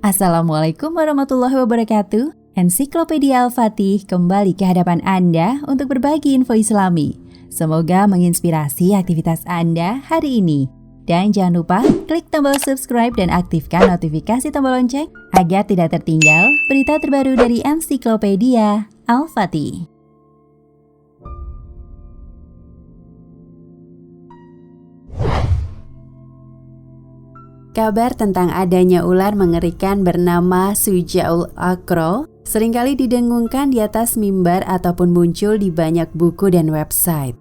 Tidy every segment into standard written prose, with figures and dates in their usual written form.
Assalamualaikum warahmatullahi wabarakatuh. Ensiklopedia Al-Fatih kembali ke hadapan Anda untuk berbagi info Islami. Semoga menginspirasi aktivitas Anda hari ini. Dan jangan lupa klik tombol subscribe dan aktifkan notifikasi tombol lonceng agar tidak tertinggal berita terbaru dari Ensiklopedia Al-Fatih. Kabar tentang adanya ular mengerikan bernama Suja'ul Aqra seringkali didengungkan di atas mimbar ataupun muncul di banyak buku dan website.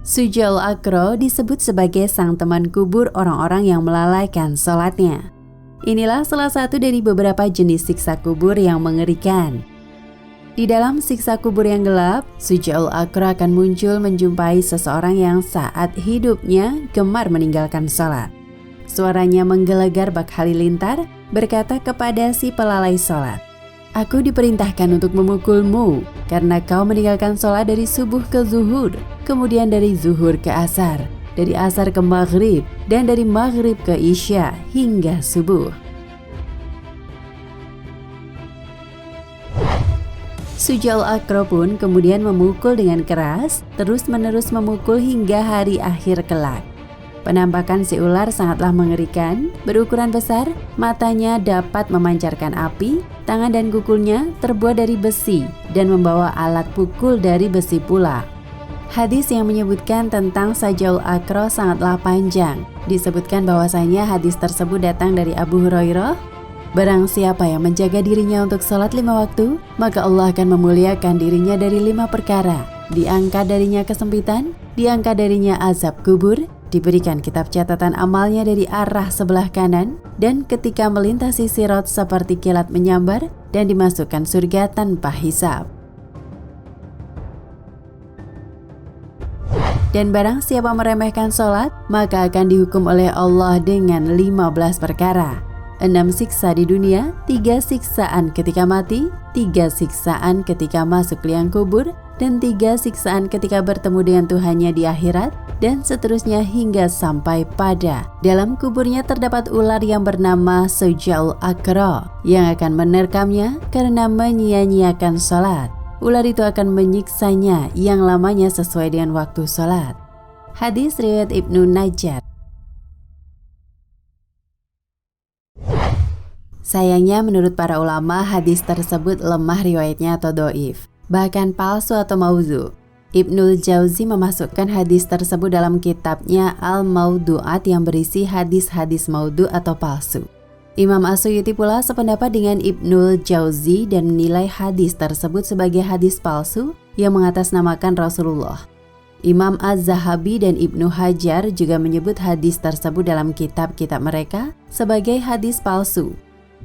Suja'ul Aqra disebut sebagai sang teman kubur orang-orang yang melalaikan sholatnya. Inilah salah satu dari beberapa jenis siksa kubur yang mengerikan. Di dalam siksa kubur yang gelap, Suja'ul Aqra akan muncul menjumpai seseorang yang saat hidupnya gemar meninggalkan sholat. Suaranya menggelegar bak halilintar, berkata kepada si pelalai sholat, "Aku diperintahkan untuk memukulmu karena kau meninggalkan sholat dari subuh ke zuhur, kemudian dari zuhur ke asar, dari asar ke maghrib, dan dari maghrib ke isya hingga subuh." Suja'ul Aqra pun kemudian memukul dengan keras, terus-menerus memukul hingga hari akhir kelak. Penampakan si ular sangatlah mengerikan, berukuran besar, matanya dapat memancarkan api, tangan dan kukulnya terbuat dari besi dan membawa alat pukul dari besi pula. Hadis yang menyebutkan tentang Suja'ul Aqra sangatlah panjang. Disebutkan bahwasanya hadis tersebut datang dari Abu Hurairah. Barang siapa yang menjaga dirinya untuk sholat 5 waktu, maka Allah akan memuliakan dirinya dari 5 perkara. Diangkat darinya kesempitan, diangkat darinya azab kubur, diberikan kitab catatan amalnya dari arah sebelah kanan, dan ketika melintasi sirat seperti kilat menyambar, dan dimasukkan surga tanpa hisab. Dan barang siapa meremehkan sholat, maka akan dihukum oleh Allah dengan 15 perkara. 6 siksa di dunia, 3 siksaan ketika mati, 3 siksaan ketika masuk liang kubur, dan 3 siksaan ketika bertemu dengan Tuhannya di akhirat, dan seterusnya hingga sampai pada dalam kuburnya terdapat ular yang bernama Suja'ul Aqra yang akan menerkamnya karena menyia-nyiakan sholat. Ular itu akan menyiksanya yang lamanya sesuai dengan waktu sholat. Hadis riwayat Ibnu Najjar. Sayangnya menurut para ulama hadis tersebut lemah riwayatnya atau dhaif, bahkan palsu atau maudhu. Ibnul Jauzi memasukkan hadis tersebut dalam kitabnya Al-Maudu'at yang berisi hadis-hadis maudhu atau palsu. Imam As-Suyuti pula sependapat dengan Ibnul Jauzi dan menilai hadis tersebut sebagai hadis palsu yang mengatasnamakan Rasulullah. Imam Az-Zahabi dan Ibnu Hajar juga menyebut hadis tersebut dalam kitab-kitab mereka sebagai hadis palsu.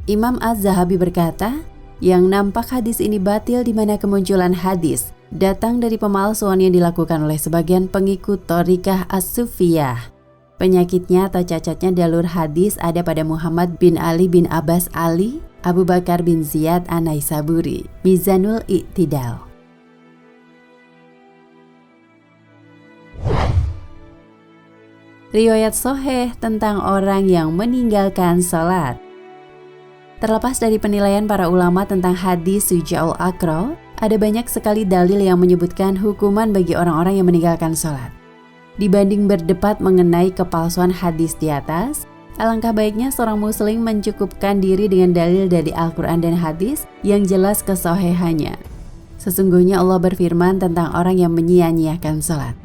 Imam Az-Zahabi berkata, yang nampak hadis ini batil di mana kemunculan hadis datang dari pemalsuan yang dilakukan oleh sebagian pengikut Thariqah As-Sufiyah. Penyakitnya atau cacatnya jalur hadis ada pada Muhammad bin Ali bin Abbas Ali, Abu Bakar bin Ziyad An-Naisaburi, Mizanul I'tidal. Riwayat sahih tentang orang yang meninggalkan salat. Terlepas dari penilaian para ulama tentang hadis Suja'ul Aqra, ada banyak sekali dalil yang menyebutkan hukuman bagi orang-orang yang meninggalkan sholat. Dibanding berdebat mengenai kepalsuan hadis di atas, alangkah baiknya seorang muslim mencukupkan diri dengan dalil dari Al-Quran dan hadis yang jelas kesahihannya. Sesungguhnya Allah berfirman tentang orang yang menyia-nyiakan sholat.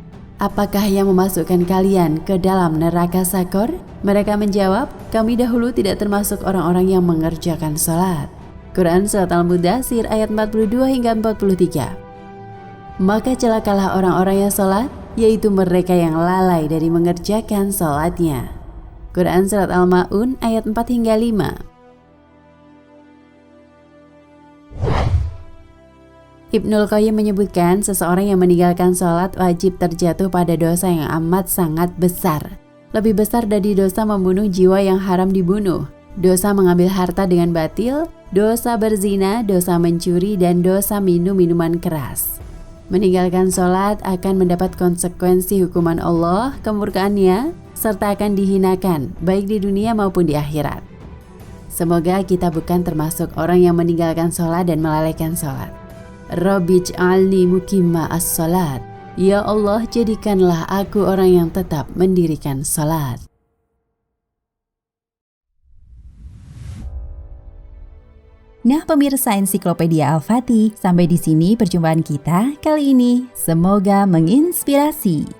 Apakah yang memasukkan kalian ke dalam neraka sakor? Mereka menjawab, kami dahulu tidak termasuk orang-orang yang mengerjakan sholat. Quran Surat Al-Mudaththir ayat 42 hingga 43. Maka celakalah orang-orang yang sholat, yaitu mereka yang lalai dari mengerjakan sholatnya. Quran Surat Al-Ma'un ayat 4 hingga 5. Ibnul Qayyim menyebutkan seseorang yang meninggalkan sholat wajib terjatuh pada dosa yang amat sangat besar. Lebih besar dari dosa membunuh jiwa yang haram dibunuh, dosa mengambil harta dengan batil, dosa berzina, dosa mencuri, dan dosa minum minuman keras. Meninggalkan sholat akan mendapat konsekuensi hukuman Allah, kemurkaannya, serta akan dihinakan baik di dunia maupun di akhirat. Semoga kita bukan termasuk orang yang meninggalkan sholat dan melalaikan sholat. Rabbij'alni muqimma as-sholat. Ya Allah, jadikanlah aku orang yang tetap mendirikan sholat. Nah pemirsa Ensiklopedia Al-Fatih, sampai di sini perjumpaan kita kali ini. Semoga menginspirasi.